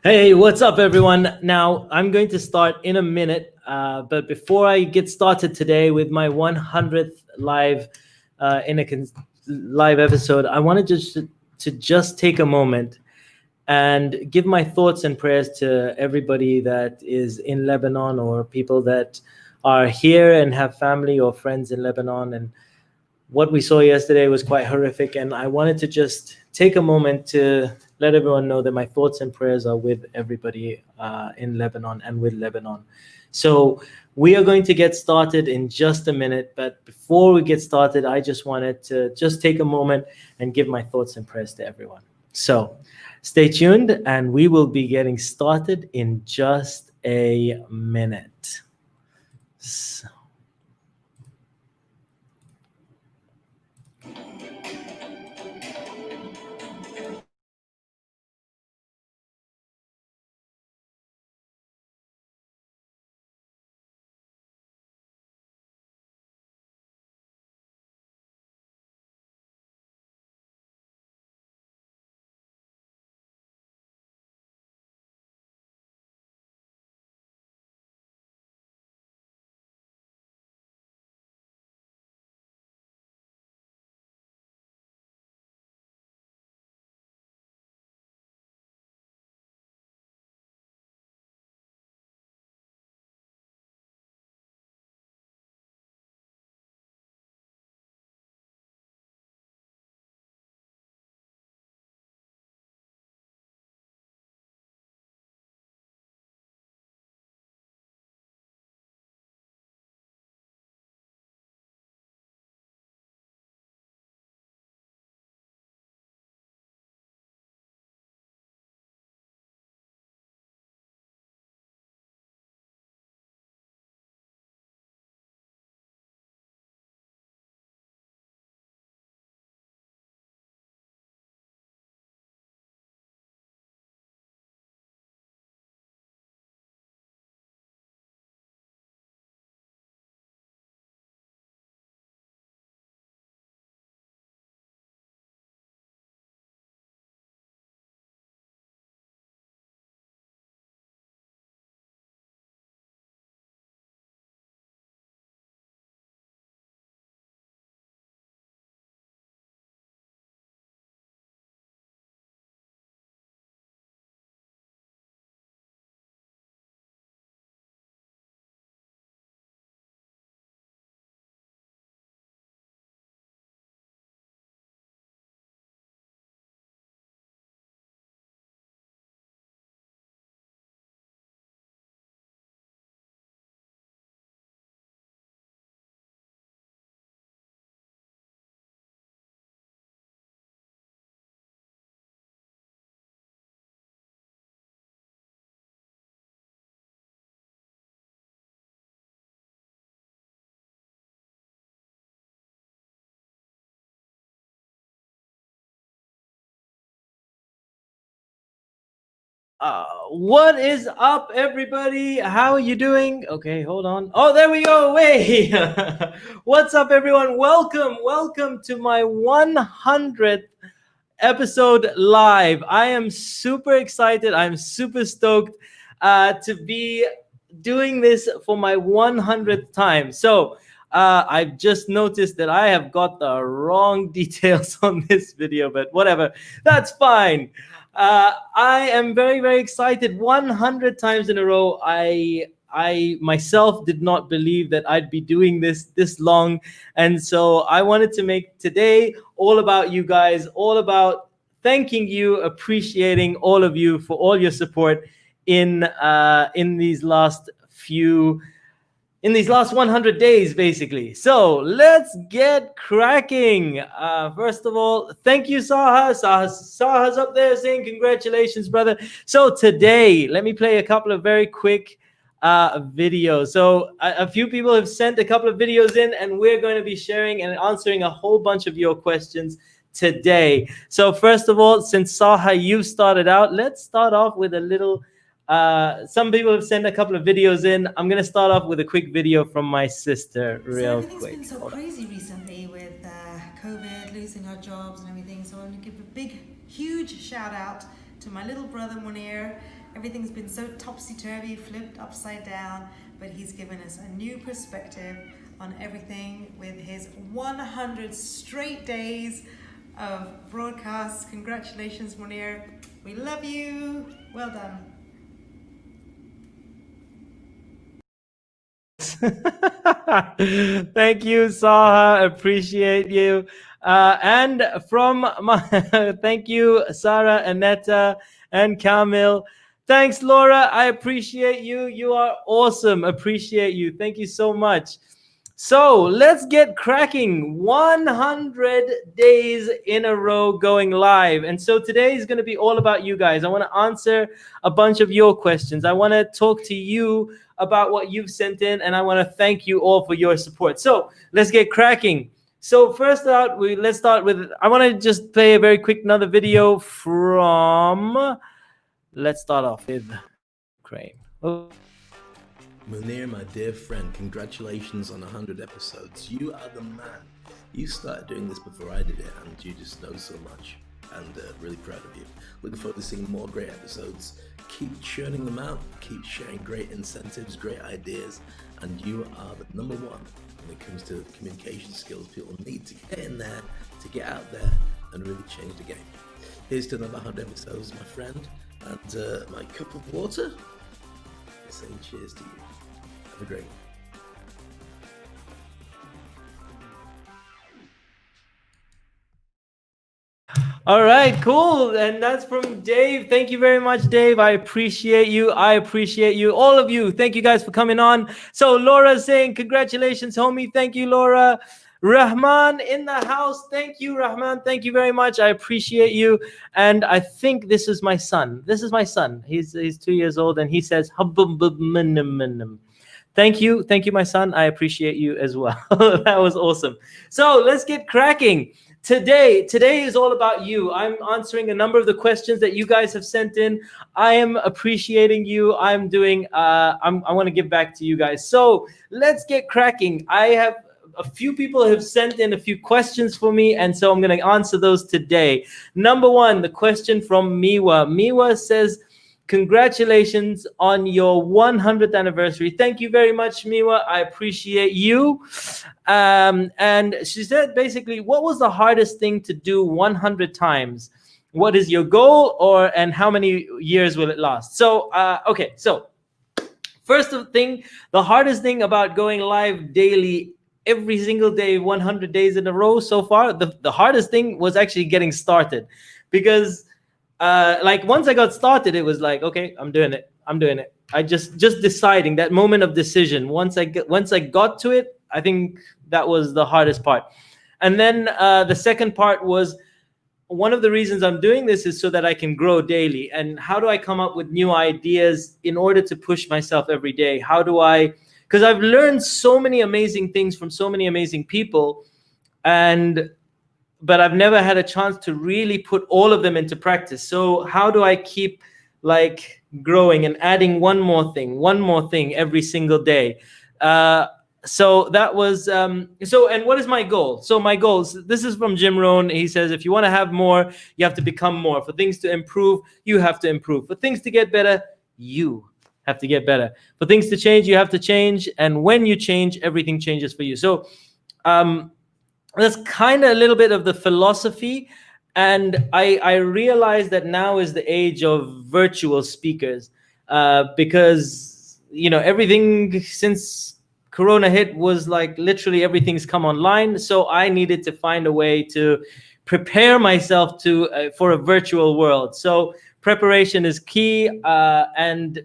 Hey, what's up, everyone? Now, I'm going to start in a minute, but before I get started today with my 100th live live episode, I wanted just take a moment and give my thoughts and prayers to everybody that is in Lebanon or people that are here and have family or friends in Lebanon. And what we saw yesterday was quite horrific, and I wanted to just take a moment to let everyone know that my thoughts and prayers are with everybody in Lebanon and with Lebanon. So we are going to get started in just a minute, but before we get started, I just wanted to just take a moment and give my thoughts and prayers to everyone. So stay tuned, and we will be getting started in just a minute. So, what is up, everybody? How are you doing? Okay, hold on. Oh, there we go. Wait. What's up, everyone? Welcome to my 100th episode live. I am super excited. I'm super stoked to be doing this for my 100th time. So I've just noticed that I have got the wrong details on this video, but whatever, that's fine. I am very, very excited. 100 times in a row. I myself did not believe that I'd be doing this long, and so I wanted to make today all about you guys, all about thanking you, appreciating all of you for all your support in these last 100 days, basically. So let's get cracking. First of all, thank you, Saha. Saha's up there saying congratulations, brother. So today, let me play a couple of very quick videos. So a few people have sent a couple of videos in, and we're going to be sharing and answering a whole bunch of your questions today. So first of all, since Saha, you started out, let's start off with a little some people have sent a couple of videos in. I'm gonna start off with a quick video from my sister real Everything's quick. been so crazy recently with COVID, losing our jobs and everything. So I want to give a big, huge shout out to my little brother Muneer. Everything's been so topsy-turvy, flipped upside down, but he's given us a new perspective on everything with his 100 straight days of broadcasts. Congratulations, Muneer. We love you. Well done. Thank you, Saha. Appreciate you. And from my thank you, Sarah, Aneta, and Kamil. Thanks, Laura. I appreciate you. You are awesome. Appreciate you. Thank you so much. So let's get cracking. 100 days in a row going live. And so today is going to be all about you guys. I want to answer a bunch of your questions. I want to talk to you about what you've sent in, and I want to thank you all for your support. So let's get cracking. So first out, let's start with, I want to just play a very quick another video from, let's start off with Crane. Oh. Muneer, my dear friend, congratulations on 100 episodes. You are the man. You started doing this before I did it, and you just know so much. And really proud of you. Looking forward to seeing more great episodes. Keep churning them out. Keep sharing great incentives, great ideas. And you are the number one when it comes to communication skills people need to get in there, to get out there, and really change the game. Here's to another 100 episodes, my friend. And my cup of water. Saying cheers to you. Have a great one. All right, cool. And that's from Dave. Thank you very much, Dave. I appreciate you. I appreciate you. All of you. Thank you guys for coming on. So Laura's saying, congratulations, homie. Thank you, Laura. Rahman in the house. Thank you, Rahman. Thank you very much. I appreciate you. And I think this is my son. This is my son. He's 2 years old, and he says, thank you. Thank you, my son. I appreciate you as well. That was awesome. So let's get cracking. Today is all about you. I'm answering a number of the questions that you guys have sent in. I am appreciating you. I'm doing, I want to give back to you guys. So let's get cracking. I have a few people have sent in a few questions for me, and so I'm going to answer those today. Number one, the question from Miwa. Miwa says, congratulations on your 100th anniversary. Thank you very much, Miwa. I appreciate you. And she said, basically, what was the hardest thing to do 100 times? What is your goal, and how many years will it last? So, okay. So first thing, the hardest thing about going live daily every single day, 100 days in a row so far, the hardest thing was actually getting started, because like once I got started, it was like, okay, I'm doing it. I just deciding, that moment of decision. Once I got to it, I think that was the hardest part. And then the second part was, one of the reasons I'm doing this is so that I can grow daily. And how do I come up with new ideas in order to push myself every day? How do I, because I've learned so many amazing things from so many amazing people, but I've never had a chance to really put all of them into practice. So how do I keep like growing and adding one more thing every single day? So that was, and what is my goal? So my goals, this is from Jim Rohn. He says, if you want to have more, you have to become more. For things to improve, you have to improve. For things to get better, you have to get better. For things to change, you have to change. And when you change, everything changes for you. So that's kind of a little bit of the philosophy. And I realize that now is the age of virtual speakers, because, you know, everything since Corona hit was like literally everything's come online. So I needed to find a way to prepare myself for a virtual world. So preparation is key, and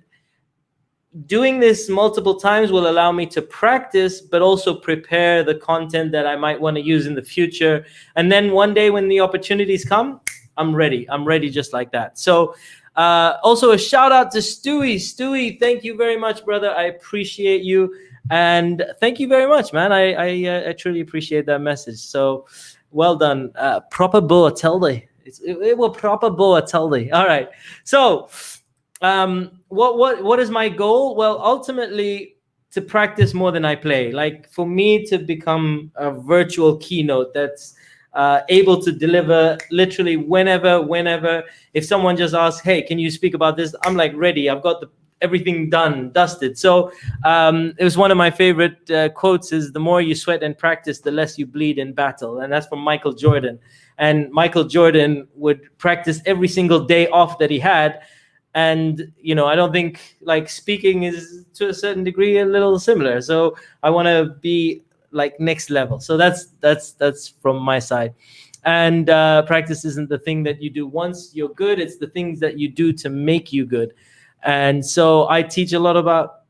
doing this multiple times will allow me to practice, but also prepare the content that I might want to use in the future. And then one day when the opportunities come, I'm ready. I'm ready just like that. So also a shout out to Stewie. Stewie, thank you very much, brother. I appreciate you. And thank you very much, man. I truly appreciate that message. So well done. Proper boa teldi. It will proper boa teldi. All right. So what is my goal? Well, ultimately to practice more than I play. Like for me to become a virtual keynote, that's able to deliver literally whenever. If someone just asks, hey, can you speak about this? I'm like ready. I've got everything done, dusted. So it was one of my favorite quotes is, the more you sweat and practice, the less you bleed in battle. And that's from Michael Jordan. And Michael Jordan would practice every single day off that he had. And, you know, I don't think like speaking is to a certain degree a little similar. So I want to be like next level. So that's from my side. And practice isn't the thing that you do once you're good. It's the things that you do to make you good. And so I teach a lot about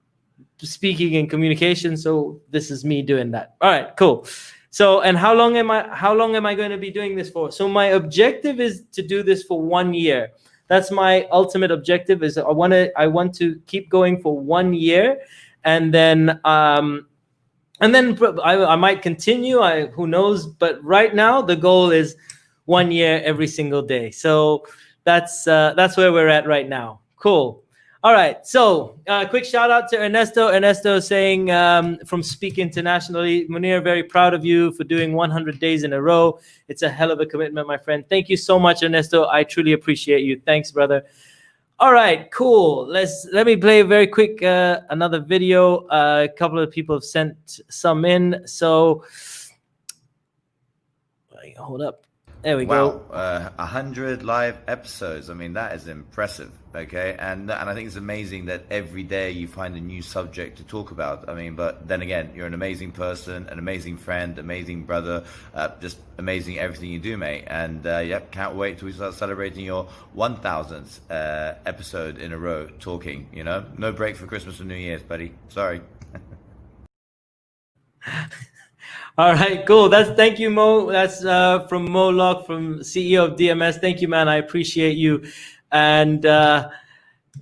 speaking and communication. So this is me doing that. All right, cool. So, and how long am I going to be doing this for? So my objective is to do this for 1 year. That's my ultimate objective. Is I want to keep going for 1 year, and then I might continue. Who knows? But right now the goal is 1 year every single day. So that's where we're at right now. Cool. All right, so quick shout out to Ernesto. Ernesto saying from Speak Internationally, Muneer, very proud of you for doing 100 days in a row. It's a hell of a commitment, my friend. Thank you so much, Ernesto. I truly appreciate you. Thanks, brother. All right, cool. Let me play very quick another video. A couple of people have sent some in. So hold up. There we go. 100 live episodes. I mean, that is impressive. Okay, and I think it's amazing that every day you find a new subject to talk about. I mean, but then again, you're an amazing person, an amazing friend, amazing brother, just amazing everything you do, mate. And yep, can't wait till we start celebrating your 1000th episode in a row talking. You know, no break for Christmas or New Year's, buddy. Sorry. All right, cool. Thank you, Mo. That's from Mo Locke, from CEO of DMS. Thank you, man. I appreciate you. And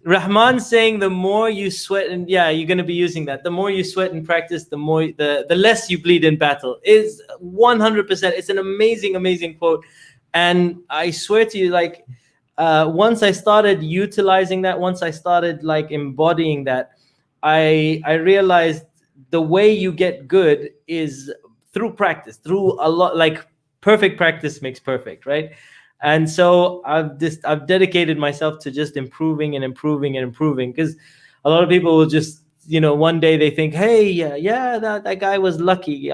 Rahman saying the more you sweat, and yeah, you're going to be using that. The more you sweat and practice, the less you bleed in battle. Is 100%. It's an amazing quote. And I swear to you, like once I started utilizing that, once I started like embodying that, I realized the way you get good is through practice, through a lot, like perfect practice makes perfect, right? And so I've dedicated myself to just improving, because a lot of people will just, you know, one day they think, hey, that guy was lucky.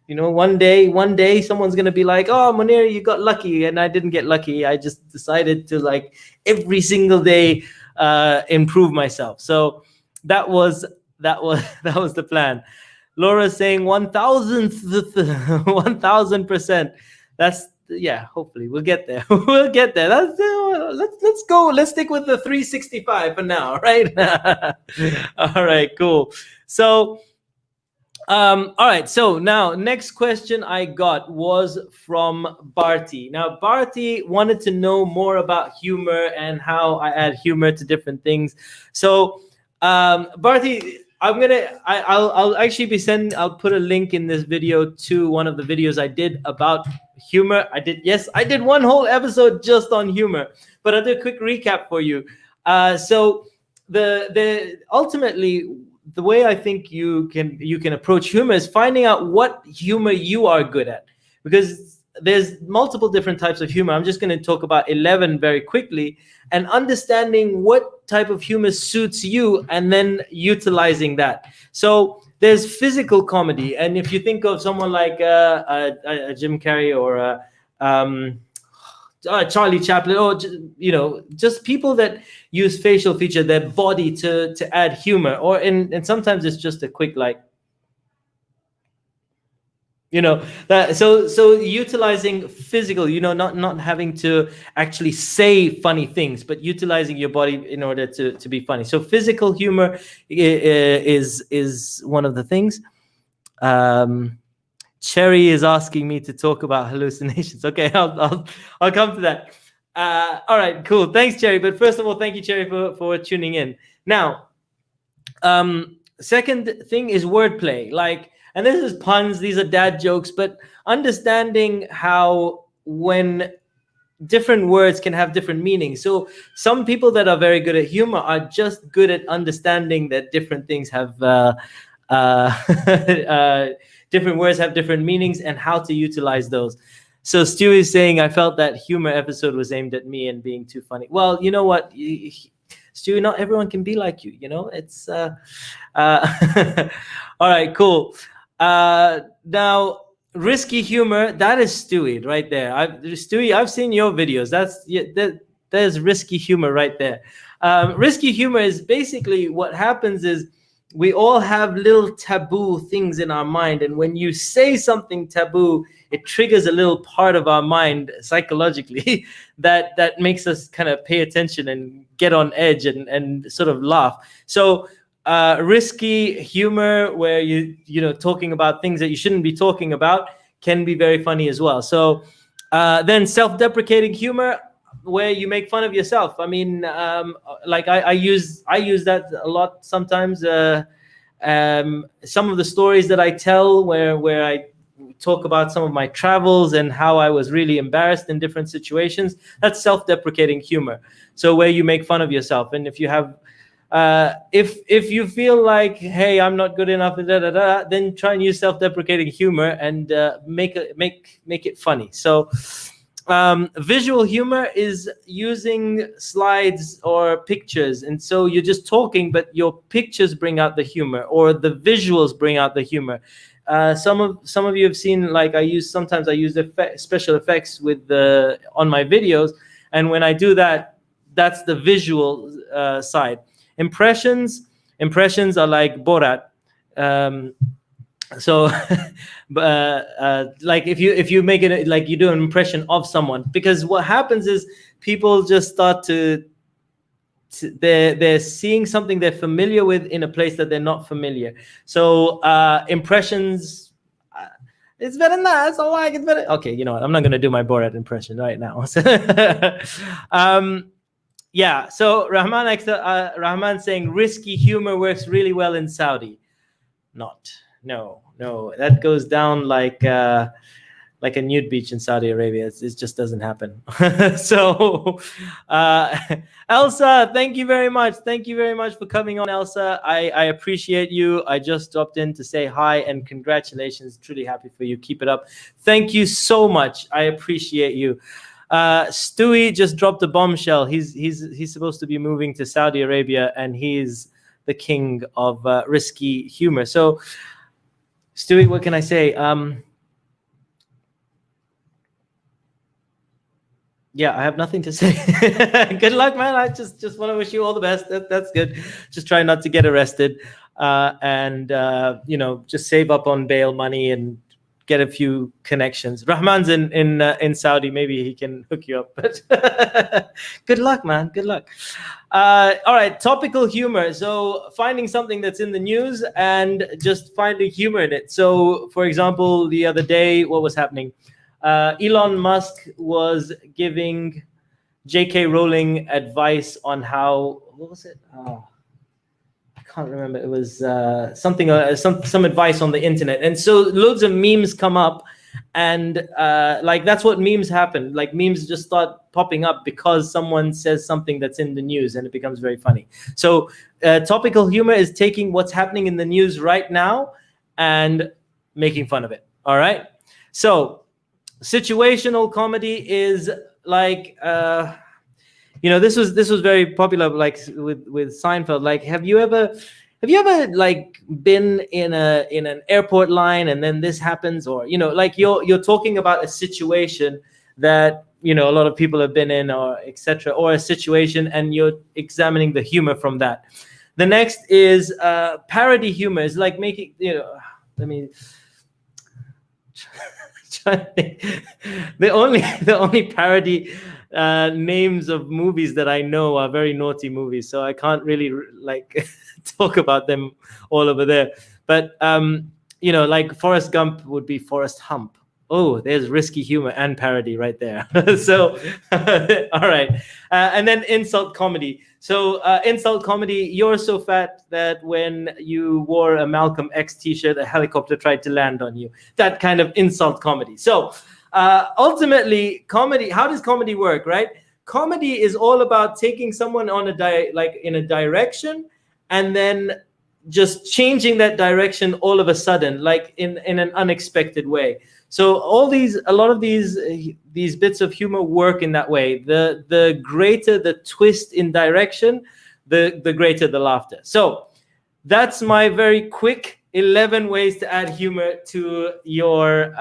One day someone's going to be like, oh, Muneer, you got lucky. And I didn't get lucky. I just decided to like every single day improve myself. So that was the plan. Laura's saying 1000%. That's, yeah, hopefully we'll get there. We'll get there. Let's go. Let's stick with the 365 for now, right? All right, cool. So, all right. So now next question I got was from Barty. Now, Barty wanted to know more about humor and how I add humor to different things. So, Barty, I'll actually be I'll put a link in this video to one of the videos I did about humor. I did one whole episode just on humor, but I'll do a quick recap for you. So the ultimately the way I think you can approach humor is finding out what humor you are good at, because there's multiple different types of humor. I'm just going to talk about 11 very quickly, and understanding what type of humor suits you and then utilizing that. So there's physical comedy. And if you think of someone like a Jim Carrey or Charlie Chaplin, or, you know, just people that use facial feature, their body to add humor, and sometimes it's just a quick like, you know, that so utilizing physical, you know, not having to actually say funny things, but utilizing your body in order to be funny. So physical humor is one of the things. Cherry is asking me to talk about hallucinations. Okay, I'll come to that. All right, cool. Thanks, Cherry. But first of all, thank you, Cherry, for tuning in. Now, second thing is wordplay. Like, and this is puns, these are dad jokes, but understanding how when different words can have different meanings. So some people that are very good at humor are just good at understanding that different things have different words have different meanings, and how to utilize those. So Stu is saying, I felt that humor episode was aimed at me and being too funny. Well, you know what, Stu, not everyone can be like you. It's all right, cool. Now, risky humor, that is Stewie right there. Stewie, I've seen your videos. There's risky humor right there. Risky humor is basically what happens is we all have little taboo things in our mind, and when you say something taboo, it triggers a little part of our mind psychologically that makes us kind of pay attention and get on edge and sort of laugh. So risky humor, where you talking about things that you shouldn't be talking about, can be very funny as well. So then self-deprecating humor, where you make fun of yourself. I mean, like I use that a lot sometimes. Some of the stories that I tell, where I talk about some of my travels and how I was really embarrassed in different situations, that's self-deprecating humor. So where you make fun of yourself, and if you have, if you feel like, hey, I'm not good enough, then try and use self-deprecating humor and make it funny. So. Visual humor is using slides or pictures, and so you're just talking, but your pictures bring out the humor, or the visuals bring out the humor. Some of you have seen, like sometimes I use special effects on my videos, and when I do that, that's the visual side. Impressions are like Borat. So like if you make it like you do an impression of someone, because what happens is people just start they're seeing something they're familiar with in a place that they're not familiar. So impressions, it's better than that. So like it's better. Okay, you know what? I'm not gonna do my Borat impression right now. Yeah. So Rahman saying risky humor works really well in Saudi. No, that goes down like a nude beach in Saudi Arabia. It just doesn't happen. So, Elsa, thank you very much. Thank you very much for coming on, Elsa. I appreciate you. I just dropped in to say hi and congratulations. Truly happy for you. Keep it up. Thank you so much. I appreciate you. Stewie just dropped a bombshell. He's supposed to be moving to Saudi Arabia, and he's the king of risky humor. So, Stewie, what can I say? Yeah, I have nothing to say. Good luck, man. I just want to wish you all the best. That's good. Just try not to get arrested, and just save up on bail money and get a few connections. Rahman's in Saudi. Maybe he can hook you up. But good luck, man. Good luck. All right, topical humor. So finding something that's in the news and just finding humor in it. So, for example, the other day, what was happening? Elon Musk was giving J.K. Rowling advice on how, what was it? Oh, I can't remember. It was something, some advice on the internet. And so loads of memes come up, and like that's what memes happen. Like memes just start popping up because someone says something that's in the news, and it becomes very funny. So topical humor is taking what's happening in the news right now and making fun of it. All right. So situational comedy is like this was very popular, like with Seinfeld. Like, have you ever like been in an airport line and then this happens, or like you're talking about a situation that a lot of people have been in, or etc., or a situation, and you're examining the humor from that. The next is parody humor. Is like making let me the only parody names of movies that I know are very naughty movies, so I can't really like talk about them all over there. But like Forrest Gump would be Forrest Hump. Oh, there's risky humor and parody right there. So all right, and then insult comedy. So insult comedy, you're so fat that when you wore a Malcolm X t-shirt, a helicopter tried to land on you. That kind of insult comedy. So ultimately, comedy, how does comedy work, right? Comedy is all about taking someone on in a direction and then just changing that direction all of a sudden, like in an unexpected way. So a lot of these bits of humor work in that way. The greater the twist in direction, the greater the laughter. So that's my very quick 11 ways to add humor to your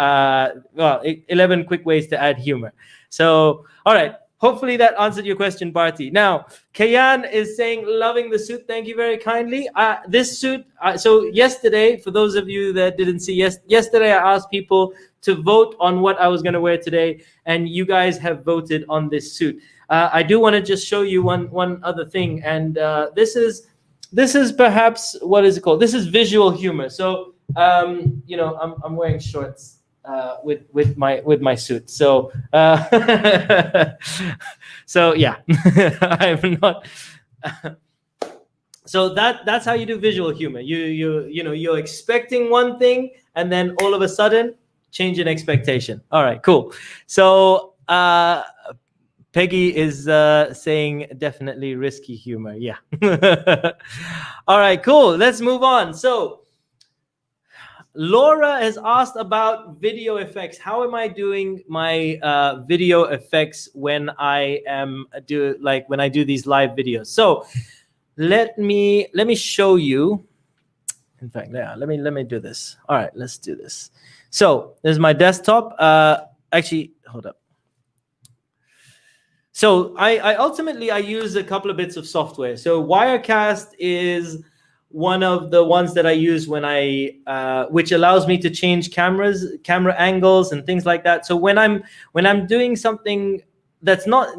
11 quick ways to add humor. So all right, hopefully that answered your question, Bharti. Now, Kayan is saying, loving the suit. Thank you very kindly. This suit, so yesterday, for those of you that didn't see, yesterday I asked people to vote on what I was going to wear today, and you guys have voted on this suit. I do want to just show you one other thing, and this is perhaps, what is it called? This is visual humor. So, you know, I'm wearing shorts with my suit. So so yeah, I'm not. So that's how you do visual humor. You know, you're expecting one thing, and then all of a sudden, change in expectation. All right, cool. So Peggy is saying definitely risky humor. Yeah. All right, cool. Let's move on. So Laura has asked about video effects. How am I doing my video effects when I do these live videos? So let me show you. In fact, yeah, let me do this. All right, let's do this. So there's my desktop. Actually, hold up. So I ultimately use a couple of bits of software. So Wirecast is one of the ones that I use when which allows me to change camera angles and things like that. So when I'm doing something that's not,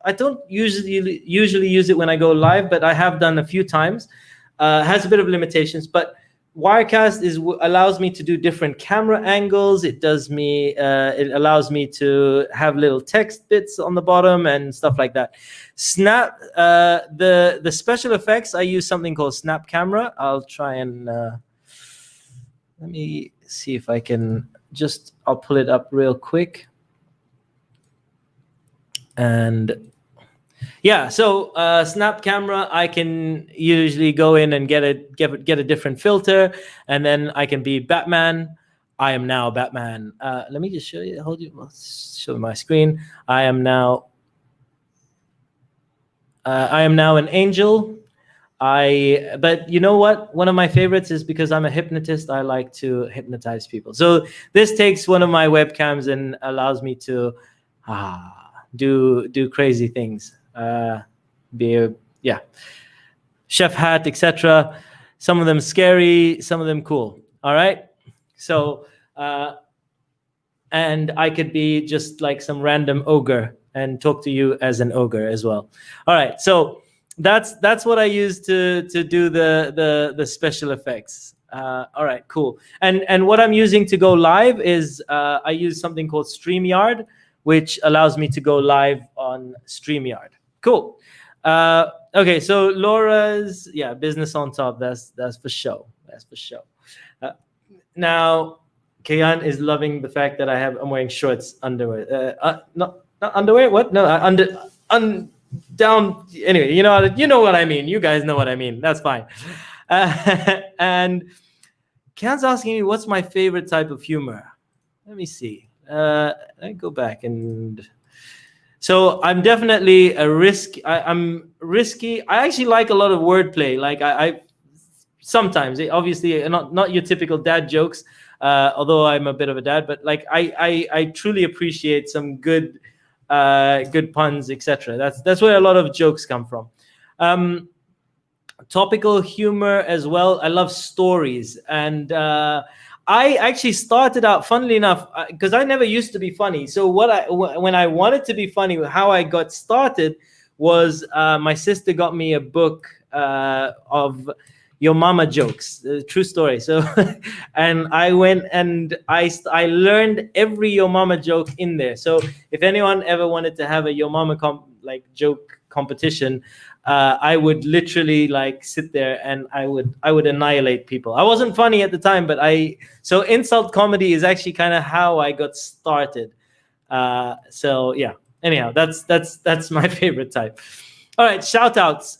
I don't usually use it when I go live, but I have done a few times. Has a bit of limitations, but Wirecast allows me to do different camera angles. It allows me to have little text bits on the bottom and stuff like that. Snap, the special effects, I use something called Snap Camera. I'll try and let me see if I can I'll pull it up real quick. And yeah, so Snap Camera, I can usually go in and get a different filter, and then I can be Batman. I am now Batman. Let me just show you. I'll show my screen. I am now an angel. But you know what? One of my favorites is, because I'm a hypnotist, I like to hypnotize people. So this takes one of my webcams and allows me to do crazy things. Chef hat, etc. Some of them scary, some of them cool. All right. So and I could be just like some random ogre and talk to you as an ogre as well. All right. So that's what I use to do the special effects. All right, cool. And what I'm using to go live is I use something called StreamYard, which allows me to go live on StreamYard. Cool. Okay, so Laura's business on top. That's for show. That's for show. Now, Kayan is loving the fact that I'm wearing shorts, underwear. Not underwear. What? No, down. Anyway, you know what I mean. You guys know what I mean. That's fine. And Kayan's asking me, what's my favorite type of humor? Let me see. Let me go back and. So I'm definitely I'm risky. I actually like a lot of wordplay. Like I sometimes, obviously not your typical dad jokes, although I'm a bit of a dad, but like I truly appreciate some good puns, etc. That's where a lot of jokes come from. Topical humor as well. I love stories, and I actually started out, funnily enough, because I never used to be funny. So when I wanted to be funny, how I got started was my sister got me a book of Your Mama jokes, true story. So, and I went and I learned every Your Mama joke in there. So if anyone ever wanted to have a Your Mama joke competition, I would literally like sit there and I would annihilate people. I wasn't funny at the time, but so insult comedy is actually kind of how I got started. So yeah. Anyhow, that's my favorite type. All right, shout outs.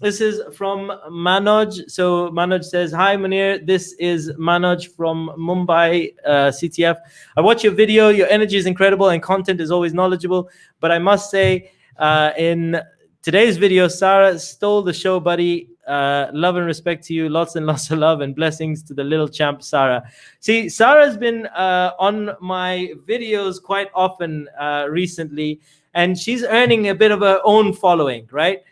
This is from Manoj. So Manoj says, hi Muneer, this is Manoj from Mumbai, CTF. I watch your video, your energy is incredible and content is always knowledgeable. But I must say, in today's video, Sarah stole the show, buddy. Love and respect to you. Lots and lots of love and blessings to the little champ, Sarah. See, Sarah's been on my videos quite often recently, and she's earning a bit of her own following, right?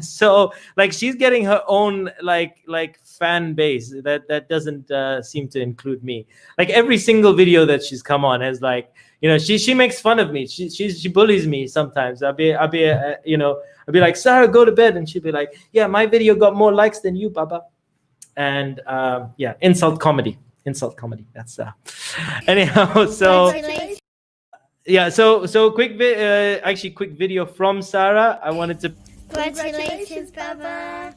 So like she's getting her own like fan base that doesn't seem to include me. Like every single video that she's come on has like, you know, she makes fun of me. She bullies me sometimes. I'll be like, Sarah, go to bed, and she'll be like, yeah, my video got more likes than you, Baba. And yeah, insult comedy. That's anyhow. So yeah, so quick video from Sarah. I wanted to. Congratulations, Baba,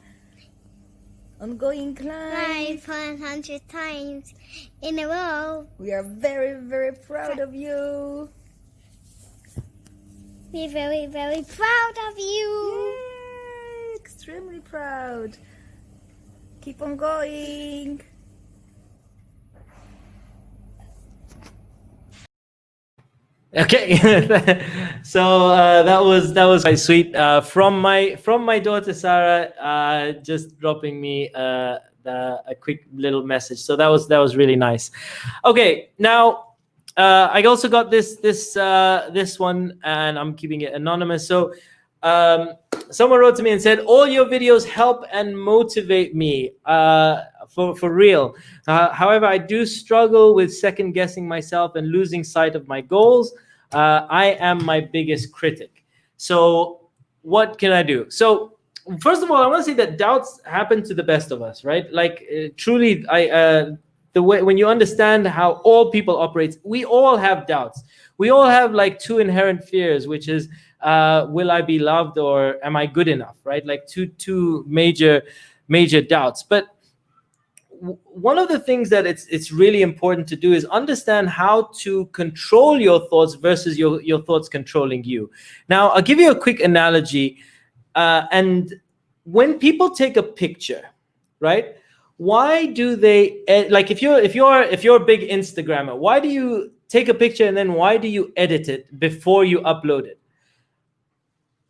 on going live 100 times in a row. We are very, very proud of you. We're very, very proud of you. Yay, extremely proud. Keep on going. Okay, so that was quite sweet from my daughter Sarah, just dropping me a quick little message. So that was really nice. Okay, now I also got this one, and I'm keeping it anonymous. So someone wrote to me and said, all your videos help and motivate me for real. However, I do struggle with second guessing myself and losing sight of my goals. I am my biggest critic. So what can I do? So first of all, I want to say that doubts happen to the best of us, right? Like truly, the way when you understand how all people operate, we all have doubts. We all have like two inherent fears, which is, will I be loved or am I good enough, right? Like two major doubts. But one of the things that it's really important to do is understand how to control your thoughts versus your thoughts controlling you. Now, I'll give you a quick analogy. And when people take a picture, right? Why do they like if you're a big Instagrammer, why do you take a picture and then why do you edit it before you upload it?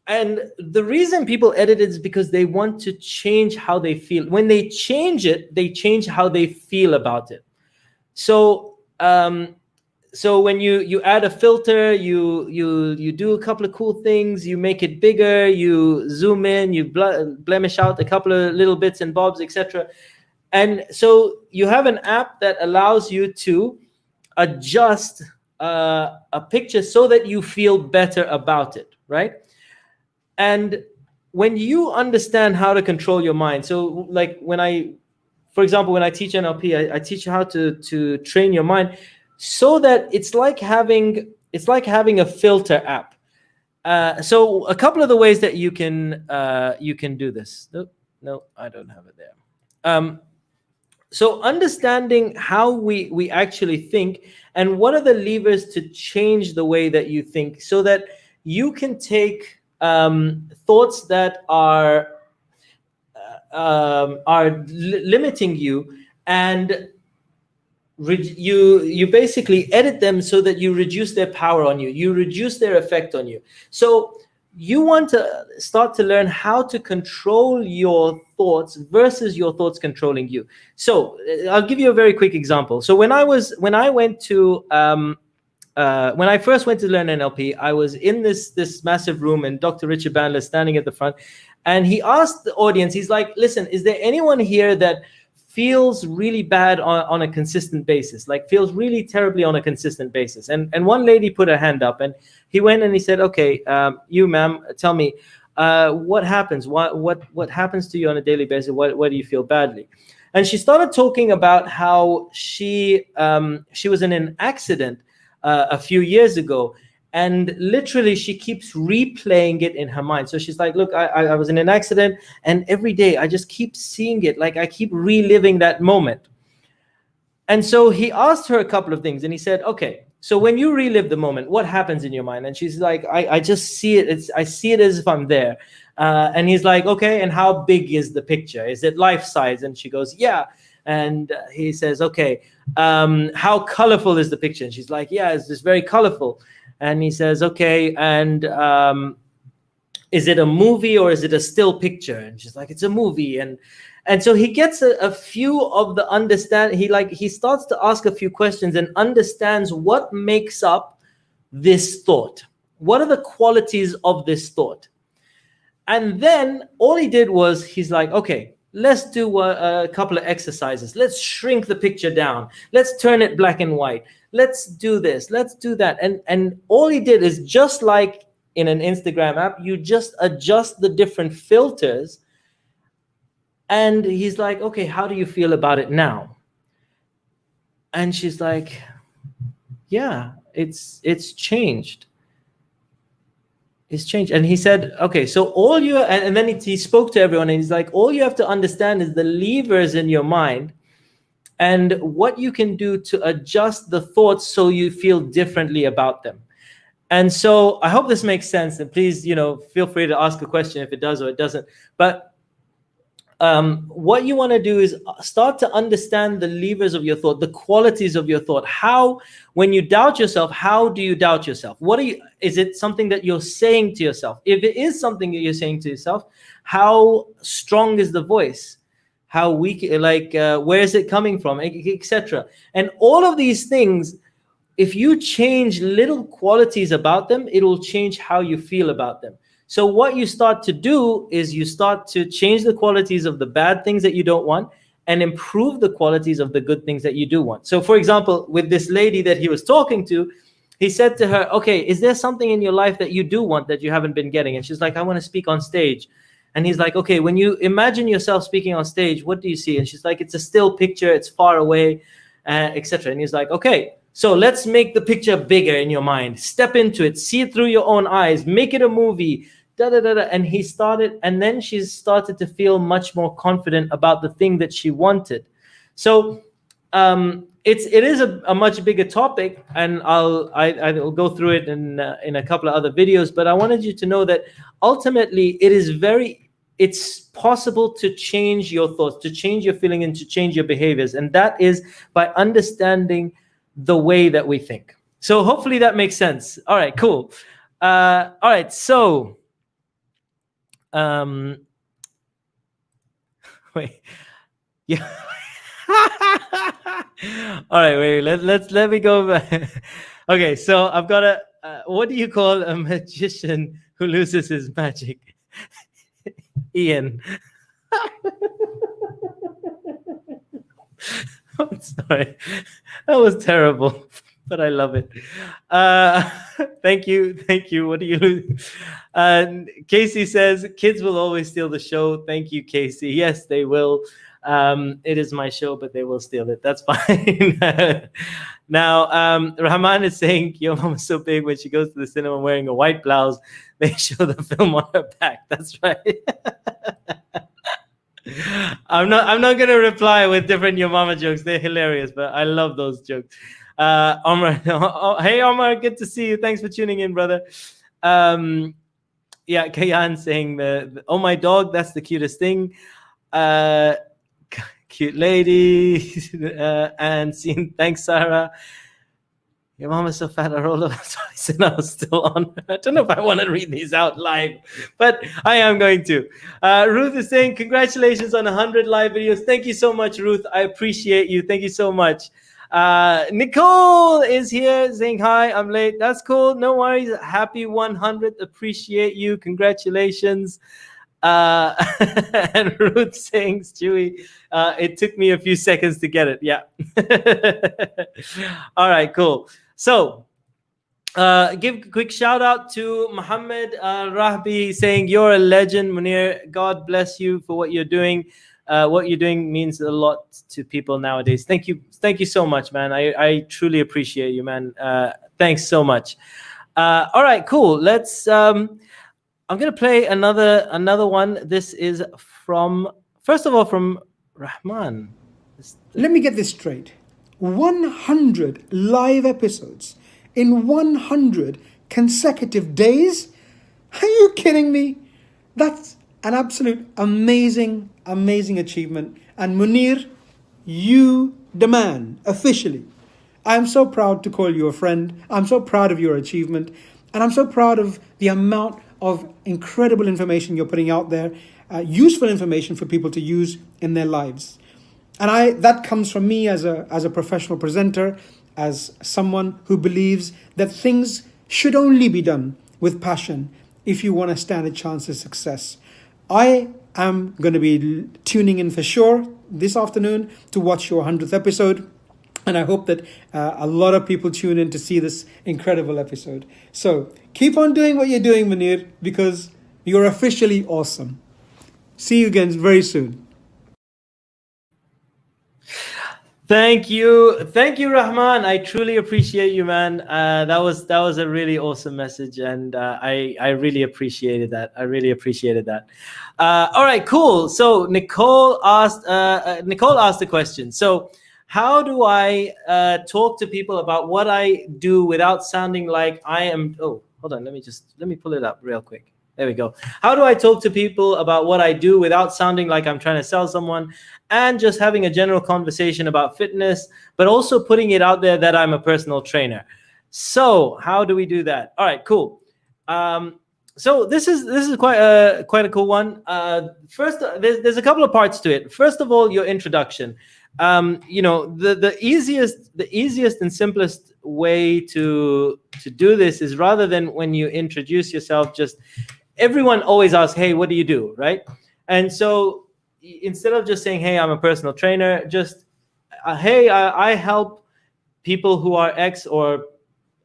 And the reason people edit it is because they want to change how they feel. When they change it, they change how they feel about it. So so when you add a filter, you do a couple of cool things, you make it bigger, you zoom in, you blemish out a couple of little bits and bobs, etc. And so you have an app that allows you to adjust a picture so that you feel better about it, right? And when you understand how to control your mind, so like for example, when I teach NLP, I teach you how to train your mind so that it's like having a filter app. So a couple of the ways that you can do this. No, I don't have it there. So understanding how we actually think and what are the levers to change the way that you think so that you can take thoughts that are limiting you and you basically edit them so that you reduce their power on you, you reduce their effect on you. So you want to start to learn how to control your thoughts versus your thoughts controlling you. So I'll give you a very quick example. So when I first went to learn NLP, I was in this massive room and Dr. Richard Bandler standing at the front, and he asked the audience, he's like, listen, is there anyone here that feels really bad on a consistent basis, like feels really terribly on a consistent basis? And one lady put her hand up and he went and he said, okay, you ma'am, tell me, what happens? What happens to you on a daily basis? What do you feel badly? And she started talking about how she was in an accident a few years ago, and literally she keeps replaying it in her mind. So she's like, look, I was in an accident and every day I just keep seeing it, like I keep reliving that moment. And so he asked her a couple of things and he said, okay, so when you relive the moment, what happens in your mind? And she's like, I just see it. I see it as if I'm there. And he's like, okay, and how big is the picture? Is it life size? And she goes, yeah. And he says, okay, how colorful is the picture? And she's like, yeah, it's just very colorful. And he says, okay, and is it a movie or is it a still picture? And she's like, it's a movie. And so he gets a few of the he starts to ask a few questions and understands what makes up this thought. What are the qualities of this thought? And then all he did was, he's like, okay, let's do a couple of exercises. Let's shrink the picture down. Let's turn it black and white. Let's do this. Let's do that. And all he did is, just like in an Instagram app, you just adjust the different filters. And he's like, okay, how do you feel about it now? And she's like, yeah, it's changed. It's changed. And he said, okay, so all you, and then he spoke to everyone, and he's like, all you have to understand is the levers in your mind and what you can do to adjust the thoughts so you feel differently about them. And so I hope this makes sense. And please, feel free to ask a question if it does or it doesn't. But what you want to do is start to understand the levers of your thought, the qualities of your thought. How, when you doubt yourself, how do you doubt yourself? Is it something that you're saying to yourself? If it is something that you're saying to yourself, how strong is the voice? How weak, where is it coming from, etc. And all of these things, if you change little qualities about them, it will change how you feel about them. So what you start to do is you start to change the qualities of the bad things that you don't want and improve the qualities of the good things that you do want. So for example, with this lady that he was talking to, he said to her, okay, is there something in your life that you do want that you haven't been getting? And she's like, I want to speak on stage. And he's like, okay, when you imagine yourself speaking on stage, what do you see? And she's like, it's a still picture, it's far away, etc. And he's like, okay, so let's make the picture bigger in your mind. Step into it, see it through your own eyes, make it a movie. And he started, and then she started to feel much more confident about the thing that she wanted. So it is a much bigger topic, and I'll go through it in a couple of other videos. But I wanted you to know that ultimately it's possible to change your thoughts, to change your feeling, and to change your behaviors, and that is by understanding the way that we think. So hopefully that makes sense. All right, cool. All right, so. Wait, yeah. All right, wait. Let me go back. Okay, so I've got what do you call a magician who loses his magic? Ian. I'm sorry, that was terrible, but I love it. Thank you. What do you? Casey says kids will always steal the show. Thank you, Casey. Yes, they will. It is my show, but they will steal it. That's fine. Now, Rahman is saying your mom is so big when she goes to the cinema wearing a white blouse, they show the film on her back. That's right. I'm not gonna reply with different your mama jokes. They're hilarious, but I love those jokes. Omar, hey Omar, good to see you. Thanks for tuning in, brother. Yeah, Kayan saying oh my dog, that's the cutest thing. Cute lady. And seeing, thanks Sarah. Your mom is so fat, I rolled up twice and I was still on. I don't know if I want to read these out live, but I am going to. Ruth is saying, congratulations on 100 live videos. Thank you so much, Ruth. I appreciate you. Thank you so much. Nicole is here saying, hi, I'm late. That's cool. No worries. Happy 100. Appreciate you. Congratulations. And Ruth saying, Stewie, it took me a few seconds to get it. Yeah. All right, cool. So give a quick shout out to Muhammad Rahbi saying, you're a legend, Muneer. God bless you for what you're doing. What you're doing means a lot to people nowadays. Thank you so much, man. I truly appreciate you, man. Thanks so much. All right, cool. Let's I'm gonna play another one. This is first of all from Rahman. Let me get this straight. 100 live episodes in 100 consecutive days. Are you kidding me? That's an absolute amazing, amazing achievement. And Muneer, you the man, officially. I'm so proud to call you a friend. I'm so proud of your achievement. And I'm so proud of the amount of incredible information you're putting out there, useful information for people to use in their lives. And that comes from me as a professional presenter, as someone who believes that things should only be done with passion if you want to stand a chance of success. I am going to be tuning in for sure this afternoon to watch your 100th episode. And I hope that a lot of people tune in to see this incredible episode. So keep on doing what you're doing, Muneer, because you're officially awesome. See you again very soon. Thank you, Rahman. I truly appreciate you, man. That was a really awesome message, and I really appreciated that. All right, cool. So Nicole asked a question. So, how do I talk to people about what I do without sounding like I am? Oh, hold on. Let me pull it up real quick. There we go. How do I talk to people about what I do without sounding like I'm trying to sell someone, and just having a general conversation about fitness, but also putting it out there that I'm a personal trainer? So how do we do that? All right, cool. So this is quite a cool one. First, there's a couple of parts to it. First of all, your introduction. The easiest and simplest way to do this is, rather than when you introduce yourself, just everyone always asks, hey, what do you do, right? And so instead of just saying, hey, I'm a personal trainer, just hey, I help people who are X, or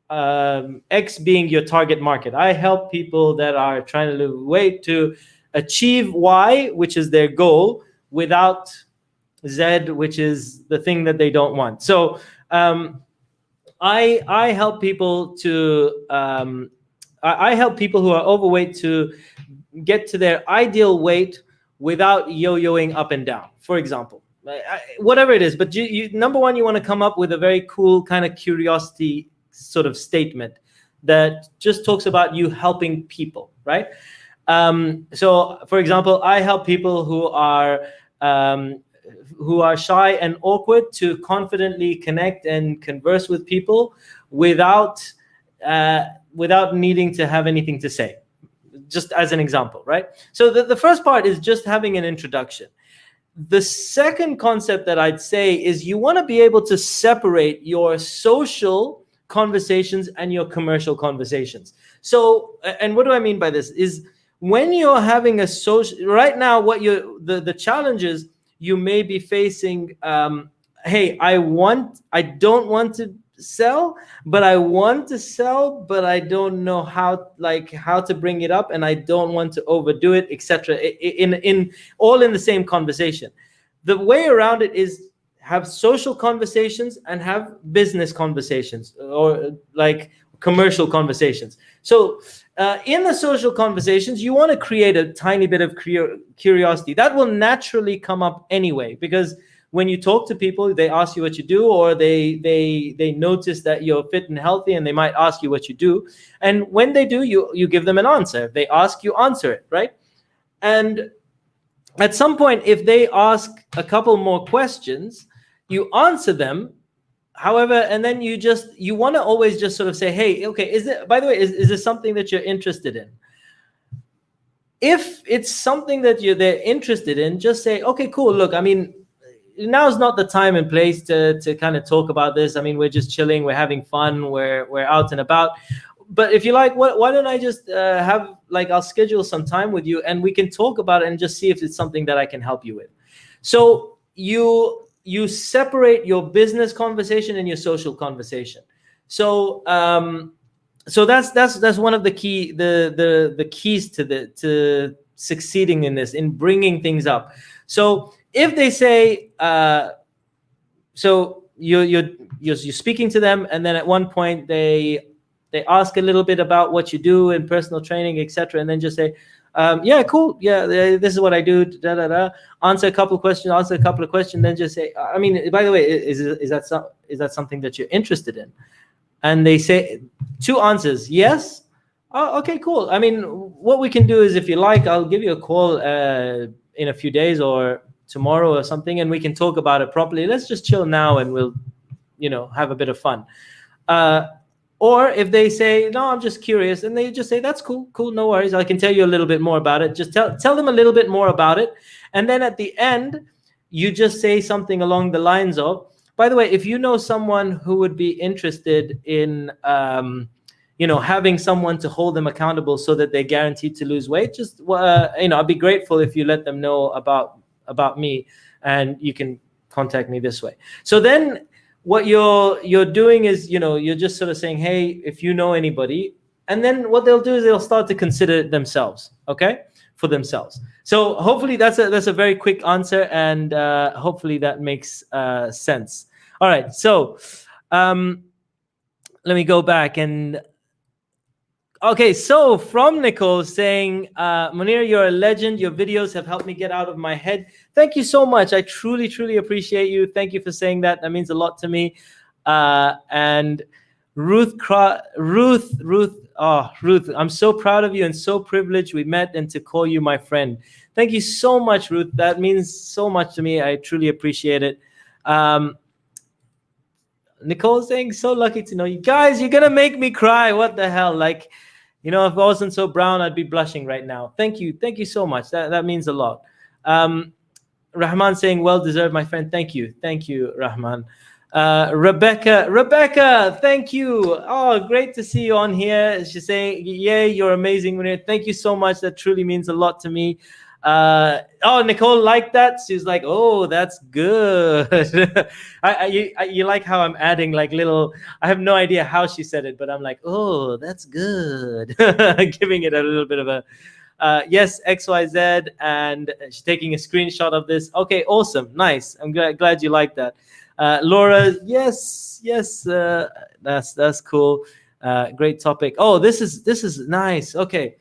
X being your target market. I help people that are trying to lose weight to achieve Y, which is their goal, without Z, which is the thing that they don't want. So I help people to I help people who are overweight to get to their ideal weight without yo-yoing up and down, for example, whatever it is. But number one, you want to come up with a very cool kind of curiosity sort of statement that just talks about you helping people, right? So, for example, I help people who are shy and awkward to confidently connect and converse with people without needing to have anything to say, just as an example, right? So the first part is just having an introduction. The second concept that I'd say is you want to be able to separate your social conversations and your commercial conversations. So, and what do I mean by this is, when you're having a social, right now, what the challenge is, you may be facing, hey, I don't want to sell, but I want to sell, but I don't know how to bring it up, and I don't want to overdo it, etc. In all in the same conversation. The way around it is have social conversations and have business conversations, or like commercial conversations. So in the social conversations, you want to create a tiny bit of curiosity that will naturally come up anyway, because when you talk to people, they ask you what you do, or they notice that you're fit and healthy, and they might ask you what you do. And when they do, you give them an answer. If they ask, you answer it, right? And at some point, if they ask a couple more questions, you answer them. However, and then you want to always just sort of say, hey, okay, is this something that you're interested in? If it's something that they're interested in, just say, okay, cool. Look, I mean, now's not the time and place to kind of talk about this. I mean, we're just chilling, we're having fun, we're out and about. But if you like, why don't I just I'll schedule some time with you, and we can talk about it and just see if it's something that I can help you with. So you separate your business conversation and your social conversation. So so that's one of the keys to succeeding in this, in bringing things up. So if they say, so you're speaking to them, and then at one point they ask a little bit about what you do in personal training, etc., and then just say, yeah, cool, yeah, this is what I do, answer a couple of questions, then just say, I mean, by the way, is that something that you're interested in? and they say two answers, yes. Oh, okay, cool. I mean, what we can do is, if you like, I'll give you a call in a few days or tomorrow or something, and we can talk about it properly. Let's just chill now, and we'll, have a bit of fun. Or if they say, no, I'm just curious, and they just say, that's cool, no worries. I can tell you a little bit more about it. Just tell them a little bit more about it. And then at the end, you just say something along the lines of, by the way, if you know someone who would be interested in, having someone to hold them accountable so that they're guaranteed to lose weight, just, I'd be grateful if you let them know about me, and you can contact me this way. So then what you're doing is, you're just sort of saying, hey, if you know anybody, and then what they'll do is they'll start to consider themselves, okay, for themselves. So hopefully that's a very quick answer, and hopefully that makes sense. All right, so let me go back and. Okay, so from Nicole saying, Muneer, you're a legend. Your videos have helped me get out of my head. Thank you so much. I truly, truly appreciate you. Thank you for saying that. That means a lot to me. And Ruth, I'm so proud of you and so privileged we met and to call you my friend. Thank you so much, Ruth. That means so much to me. I truly appreciate it. Nicole saying, so lucky to know you. Guys, you're going to make me cry. What the hell? Like, if I wasn't so brown, I'd be blushing right now. Thank you. Thank you so much. That means a lot. Rahman saying, well deserved, my friend. Thank you. Thank you, Rahman. Rebecca, thank you. Oh, great to see you on here. She's saying, yay, you're amazing, Muneer. Thank you so much. That truly means a lot to me. Nicole liked that. She's like, oh, that's good. You like how I'm adding like little, I have no idea how she said it, but I'm like, oh, that's good. Giving it a little bit of a, yes, XYZ, and she's taking a screenshot of this. Okay, awesome. Nice. I'm glad you like that. Laura, yes, that's cool. Great topic. Oh, this is nice. Okay.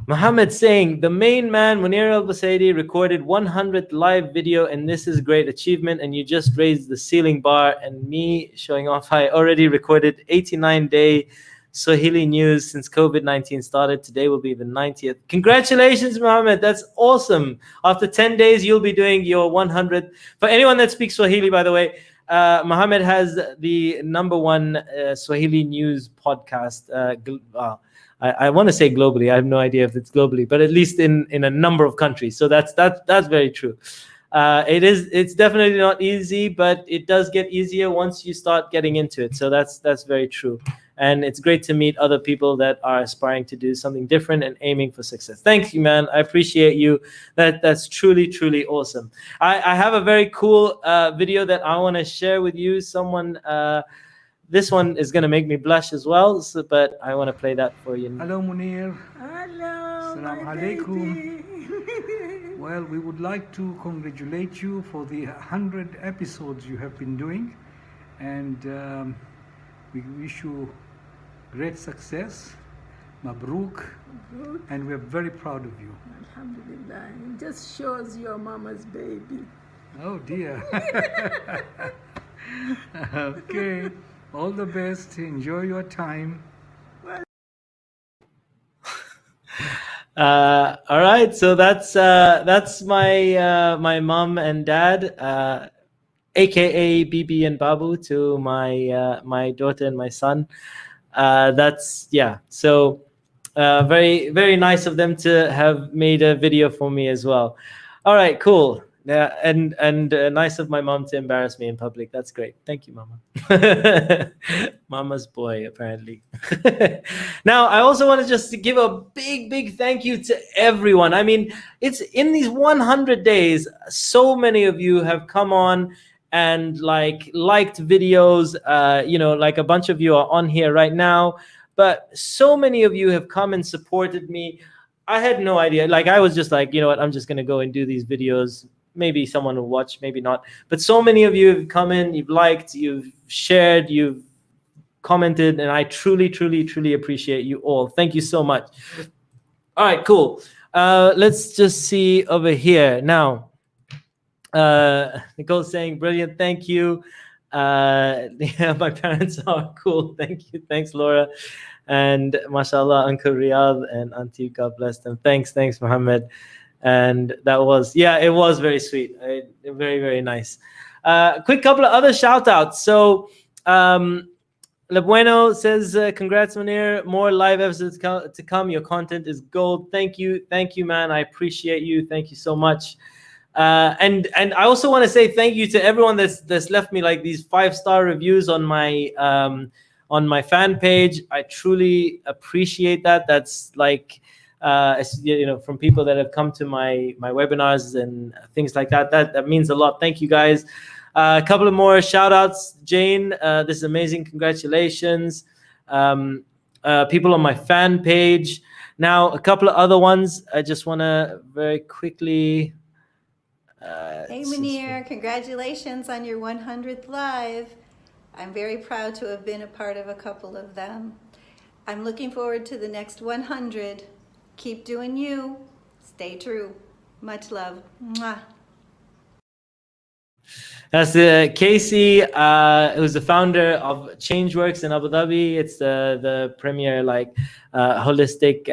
Muhammad saying, the main man, Muneer Al-Busaidi, recorded 100th live video, and this is great achievement, and you just raised the ceiling bar, and me showing off, I already recorded 89-day Swahili news since COVID-19 started. Today will be the 90th. Congratulations, Muhammad. That's awesome. After 10 days, you'll be doing your 100th. For anyone that speaks Swahili, by the way, Muhammad has the #1 Swahili news podcast. I want to say globally. I have no idea if it's globally, but at least in a number of countries. So that's very true. It's definitely not easy, but it does get easier once you start getting into it. So that's very true. And it's great to meet other people that are aspiring to do something different and aiming for success. Thank you, man. I appreciate you. That's truly, truly awesome. I have a very cool video that I want to share with you. Someone, this one is going to make me blush as well, but I want to play that for you. Hello, Muneer. Hello. Assalamu alaikum. Well, we would like to congratulate you for the 100 episodes you have been doing, and we wish you great success. Mabruk. And we're very proud of you. Alhamdulillah. It just shows your mama's baby. Oh dear. Okay. All the best. Enjoy your time. All right. So that's my mom and dad, aka Bibi and Babu, to my daughter and my son. So very, very nice of them to have made a video for me as well. All right, cool. Yeah, and nice of my mom to embarrass me in public. That's great. Thank you, Mama. Mama's boy, apparently. Now, I also want to just give a big thank you to everyone. I mean, it's in these 100 days, so many of you have come on and liked videos. Like a bunch of you are on here right now, but so many of you have come and supported me. I had no idea. Like, I was just like, you know what, I'm just going to go and do these videos. Maybe someone will watch, maybe not. But so many of you have come in, you've liked, you've shared, you've commented, and I truly, truly, truly appreciate you all. Thank you so much. All right, cool. Let's just see over here. Now, Nicole's saying, brilliant, thank you. Yeah, my parents are cool. Thank you. Thanks, Laura. And mashallah, Uncle Riyadh and Auntie, God bless them. Thanks, Muhammad. And that was, yeah, it was very sweet. Very, very nice. Quick couple of other shout outs. So, Le Bueno says, congrats, Muneer. More live episodes to come. Your content is gold. Thank you, man. I appreciate you. Thank you so much. And I also want to say thank you to everyone that's left me like these 5-star reviews on my fan page. I truly appreciate that. That's like from people that have come to my webinars and things like that. That means a lot. Thank you, guys. A couple of more shout outs. Jane, this is amazing. Congratulations. People on my fan page. Now, a couple of other ones. I just want to very quickly. Hey, Muneer, congratulations on your 100th live. I'm very proud to have been a part of a couple of them. I'm looking forward to the next 100. Keep doing you. Stay true. Much love. Mwah. That's Casey, who's the founder of Changeworks in Abu Dhabi. It's the premier holistic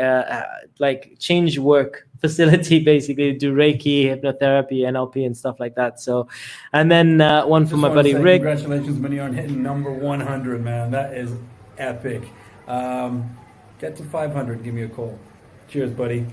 change work facility, basically do Reiki, hypnotherapy, NLP, and stuff like that. So, and then one from my buddy Rick. Congratulations, Muneer, on hitting number 100, man. That is epic. Get to 500, give me a call. Cheers, buddy.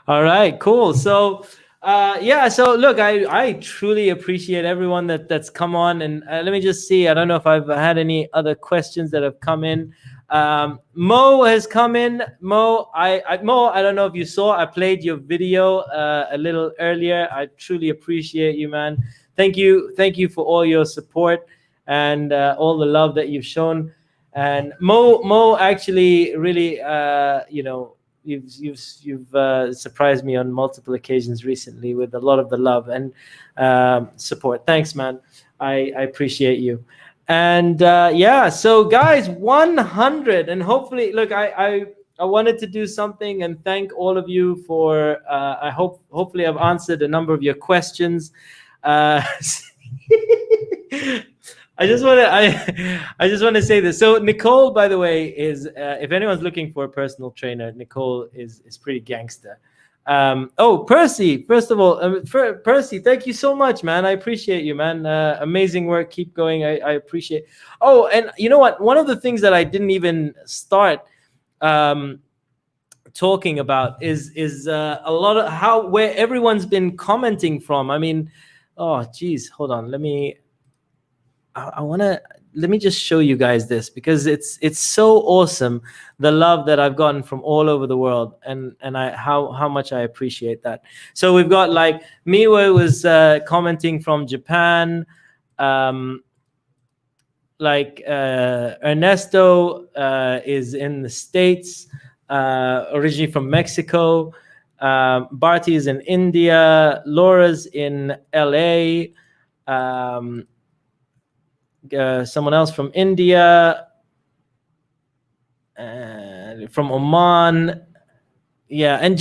All right, cool. So, so look, I truly appreciate everyone that's come on. And let me just see. I don't know if I've had any other questions that have come in. Mo has come in. Mo, I don't know if you saw, I played your video a little earlier. I truly appreciate you, man. Thank you for all your support and all the love that you've shown. And Mo actually really, you've surprised me on multiple occasions recently with a lot of the love and support. Thanks, man. I appreciate you. And so guys, 100, and hopefully, look, I wanted to do something and thank all of you for. Hopefully I've answered a number of your questions. I just want to say this. So Nicole, by the way, is if anyone's looking for a personal trainer, Nicole is pretty gangster. Percy, first of all, Percy, thank you so much, man. I appreciate you, man. Amazing work. Keep going. I appreciate. Oh, and you know what? One of the things that I didn't even start talking about is a lot of where everyone's been commenting from. I mean, oh, geez, hold on. Let me just show you guys this, because it's so awesome, the love that I've gotten from all over the world, and how much I appreciate that. So we've got like Miwa was commenting from Japan, Ernesto is in the States, originally from Mexico. Bharti is in India. Laura's in LA. Someone else from India, from Oman, and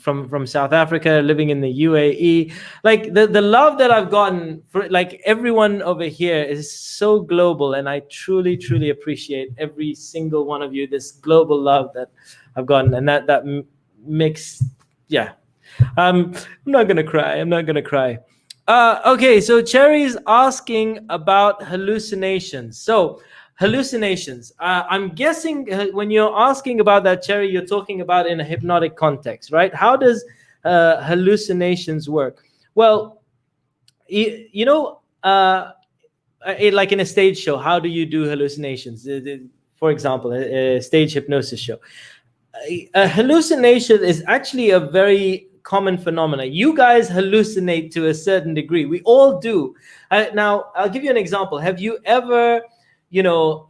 from South Africa, living in the UAE. Like the love that I've gotten for like everyone over here is so global, and I truly appreciate every single one of you. This global love that I've gotten, and that mix, I'm not gonna cry. Okay, so Cherry's asking about hallucinations. So hallucinations, I'm guessing when you're asking about that, Cherry, you're talking about in a hypnotic context, right? How does hallucinations work? Well, like in a stage show, how do you do hallucinations? For example, a stage hypnosis show. A hallucination is actually a very common phenomena. You guys hallucinate to a certain degree. We all do. Now, I'll give you an example. Have you ever, you're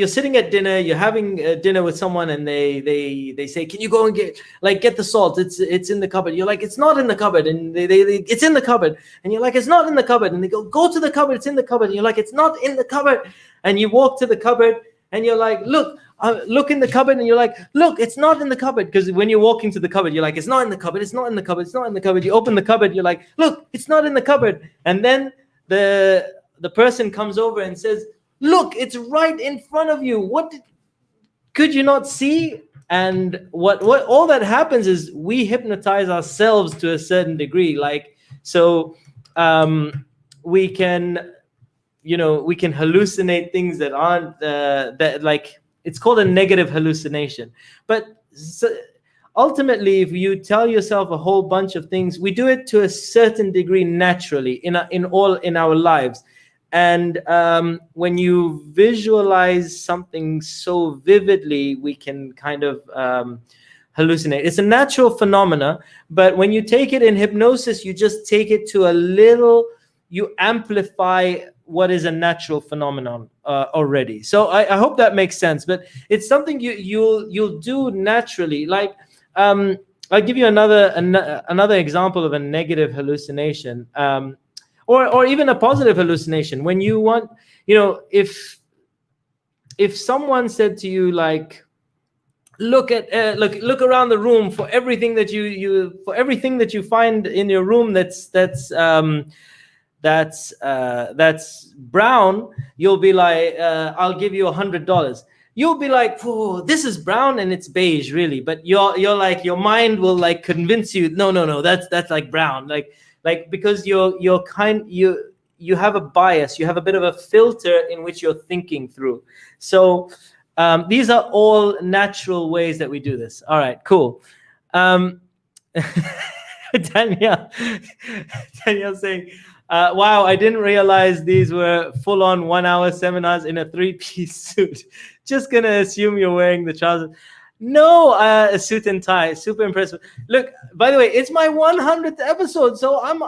sitting at dinner, you're having dinner with someone, and they say, "Can you go and get the salt? It's in the cupboard." You're like, "It's not in the cupboard," and it's in the cupboard, and you're like, "It's not in the cupboard," and they go to the cupboard, it's in the cupboard, and you're like, "It's not in the cupboard," and you walk to the cupboard. and you're like, look in the cupboard, and you're like, look, it's not in the cupboard. Because when you're walking to the cupboard, you're like, it's not in the cupboard, it's not in the cupboard, it's not in the cupboard. You open the cupboard, you're like, look, it's not in the cupboard. And then the person comes over and says, look, it's right in front of you. Could you not see? And what all that happens is we hypnotize ourselves to a certain degree. Like, so we can hallucinate things that aren't that, like, it's called a negative hallucination. But ultimately, if you tell yourself a whole bunch of things, we do it to a certain degree naturally in our lives. And when you visualize something so vividly, we can kind of hallucinate. It's a natural phenomena, but when you take it in hypnosis, you just take it to you amplify what is a natural phenomenon already. So I hope that makes sense, but it's something you'll do naturally. Like, I'll give you another example of a negative hallucination. Or even a positive hallucination. When you want, if someone said to you, like, look around the room for everything that you find in your room that's brown, you'll be like, I'll give you $100. You'll be like, oh, this is brown and it's beige, really. But you're like, your mind will like convince you, no, that's like brown, like because you have a bias, you have a bit of a filter in which you're thinking through. So these are all natural ways that we do this. All right, cool. Danielle saying, wow, I didn't realize these were full-on 1-hour seminars in a 3-piece suit. Just gonna assume you're wearing the trousers. No, a suit and tie. Super impressive. Look, by the way, it's my 100th episode, so I'm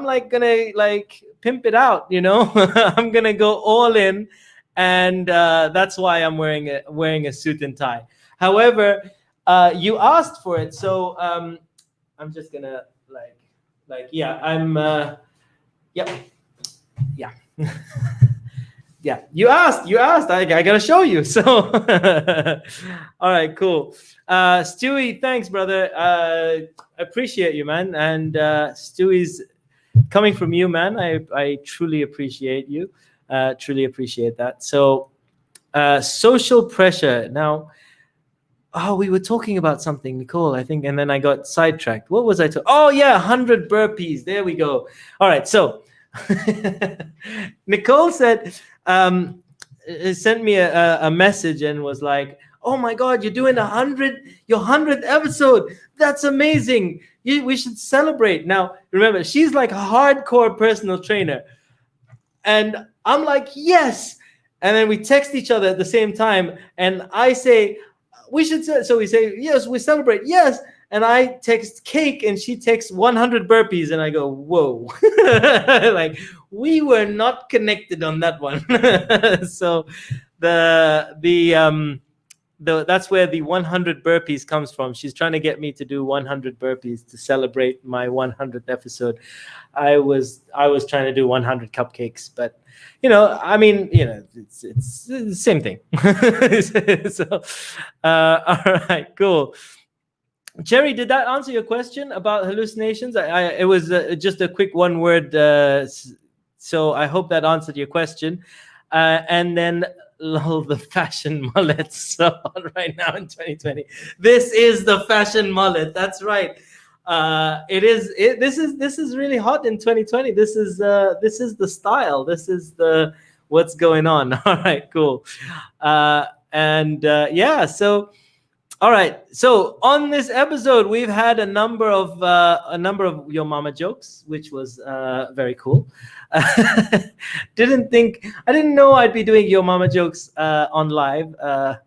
like gonna like pimp it out, I'm gonna go all in, and that's why I'm wearing a suit and tie. However, you asked for it, so I'm just gonna yeah, you asked, I gotta show you. So all right, cool. Stewie, thanks, brother. Appreciate you, man. And Stewie's coming from you, man. I truly appreciate you. Truly appreciate that. So social pressure. Now, we were talking about something, Nicole, I think, and then I got sidetracked. What was I talking? Oh yeah, 100 burpees. There we go. All right, so Nicole said, sent me a message and was like, oh my God, you're doing your 100th episode. That's amazing. We should celebrate. Now, remember, she's like a hardcore personal trainer. And I'm like, yes. And then we text each other at the same time. And I say, we should. So we say, yes, we celebrate. Yes. And I text cake and she texts 100 burpees. And I go, whoa. Like, we were not connected on that one. So that's where the 100 burpees comes from. She's trying to get me to do 100 burpees to celebrate my 100th episode. I was trying to do 100 cupcakes, but it's the same thing. So, all right, cool. Jerry, did that answer your question about hallucinations? It was just a quick one word. So I hope that answered your question. And then the fashion mullet's so on right now in 2020. This is the fashion mullet. That's right. It is. This is really hot in 2020. This is the style. This is what's going on. All right, cool. Yeah. So. All right. So on this episode, we've had a number of Your Mama jokes, which was very cool. I didn't know I'd be doing Your Mama jokes on live. The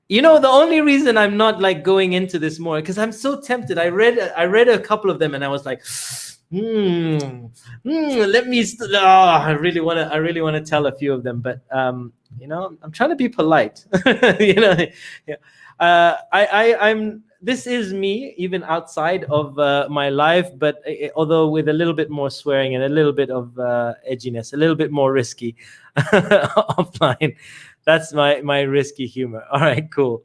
only reason I'm not like going into this more because I'm so tempted. I read a couple of them and I was like, let me. I really want to tell a few of them, but I'm trying to be polite. Yeah. This is me even outside of my life, but although with a little bit more swearing and a little bit of edginess, a little bit more risky offline. That's my risky humor. All right, cool.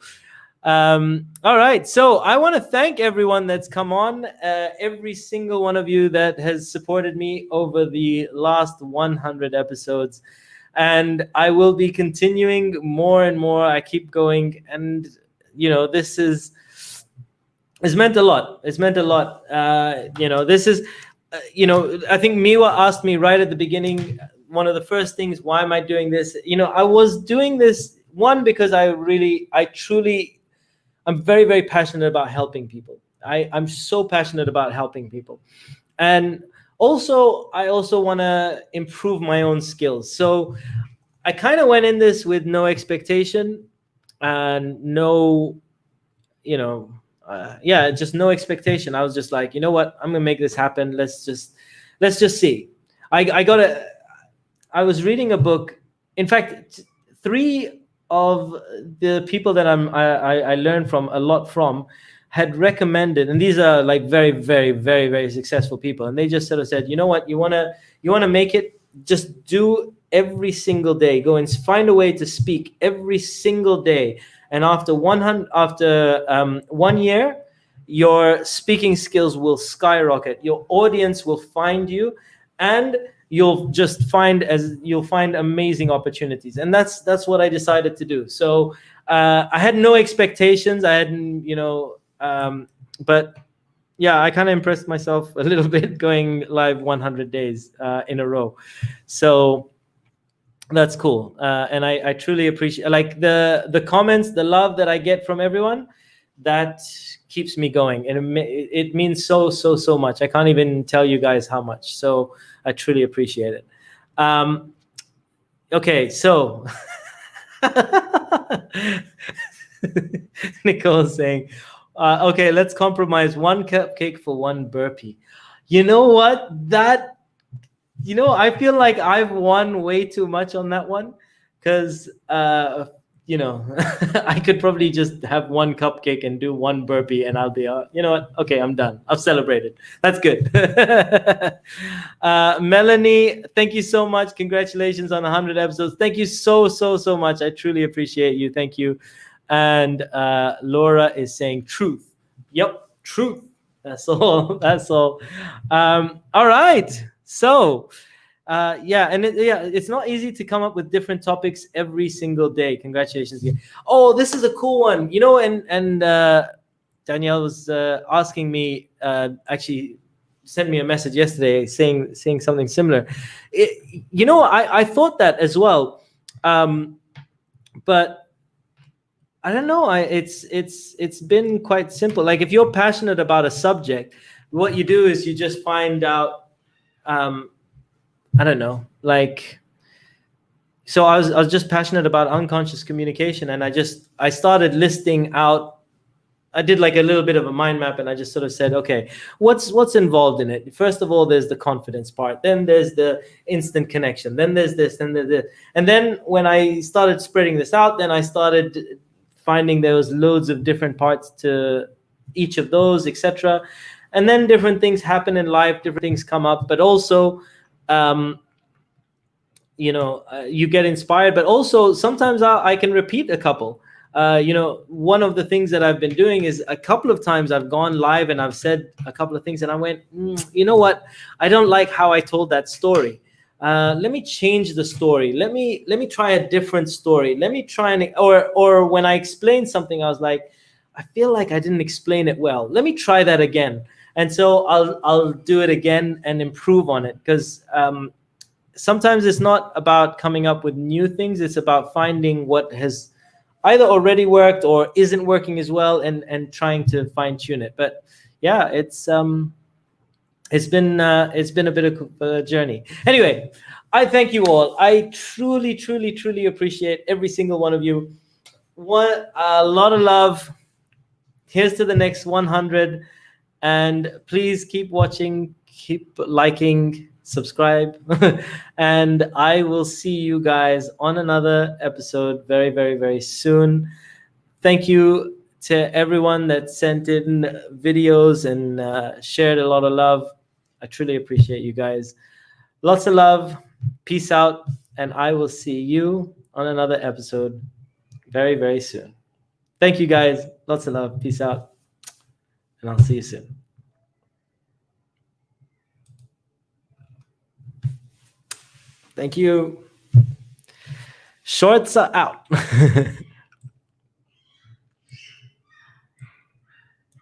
All right, so I want to thank everyone that's come on, every single one of you that has supported me over the last 100 episodes, and I will be continuing more and more. I keep going, and this is. It's meant a lot. It's meant a lot. This is, I think Miwa asked me right at the beginning, one of the first things, why am I doing this? I was doing this, one, because I'm very, very passionate about helping people. I'm so passionate about helping people. And also, I also want to improve my own skills. So I kind of went in this with no expectation and no, just no expectation. I was just like, you know what, I'm gonna make this happen. Let's just see. I was reading a book. In fact, 3 of the people that I learned from a lot from had recommended, and these are like very, very, very, very successful people, and they just sort of said, you know what, you wanna make it, just do every single day, go and find a way to speak every single day. And after 1 year, your speaking skills will skyrocket. Your audience will find you, and you'll find amazing opportunities. And that's what I decided to do. So I had no expectations. I hadn't, but yeah, I kind of impressed myself a little bit going live 100 days in a row. So that's cool. And I truly appreciate, like, the comments, the love that I get from everyone. That keeps me going, and it means so much. I can't even tell you guys how much. So I truly appreciate it. Okay, so Nicole's saying, okay, let's compromise 1 cupcake for 1 burpee. You know what? I feel like I've won way too much on that one, because I could probably just have 1 cupcake and do 1 burpee, and I'll be, you know what? Okay, I'm done. I've celebrated. That's good. Melanie, thank you so much. Congratulations on 100 episodes. Thank you so much. I truly appreciate you. Thank you. And Laura is saying truth. Yep, truth. That's all. That's all. All right. So. It's not easy to come up with different topics every single day. Congratulations again. Oh, this is a cool one. And Danielle was asking me, actually sent me a message yesterday saying something similar. I thought that as well, but I don't know. It's been quite simple. Like, if you're passionate about a subject, what you do is you just find out. I don't know, like, so I was just passionate about unconscious communication, and I started listing out. I did like a little bit of a mind map, and I just sort of said, okay, what's involved in it? First of all, there's the confidence part, then there's the instant connection, then there's this, then there's this. And then when I started spreading this out, then I started finding there was loads of different parts to each of those, etc. And then different things happen in life, different things come up, but also you get inspired, but also sometimes I can repeat a couple. One of the things that I've been doing is a couple of times I've gone live and I've said a couple of things, and I went, you know what? I don't like how I told that story. Let me change the story. Let me try a different story. Let me try or when I explained something, I was like, I feel like I didn't explain it well. Let me try that again. And so I'll do it again and improve on it, because sometimes it's not about coming up with new things. It's about finding what has either already worked or isn't working as well, and trying to fine tune it. But yeah, it's been a bit of a journey. Anyway, I thank you all. I truly appreciate every single one of you. A lot of love. Here's to the next 100. And please keep watching, keep liking, subscribe, and I will see you guys on another episode very, very, very soon. Thank you to everyone that sent in videos and shared a lot of love. I truly appreciate you guys. Lots of love. Peace out. and I will see you on another episode very, very soon. Thank you, guys. Lots of love. Peace out. And I'll see you soon. Thank you. Shorts are out.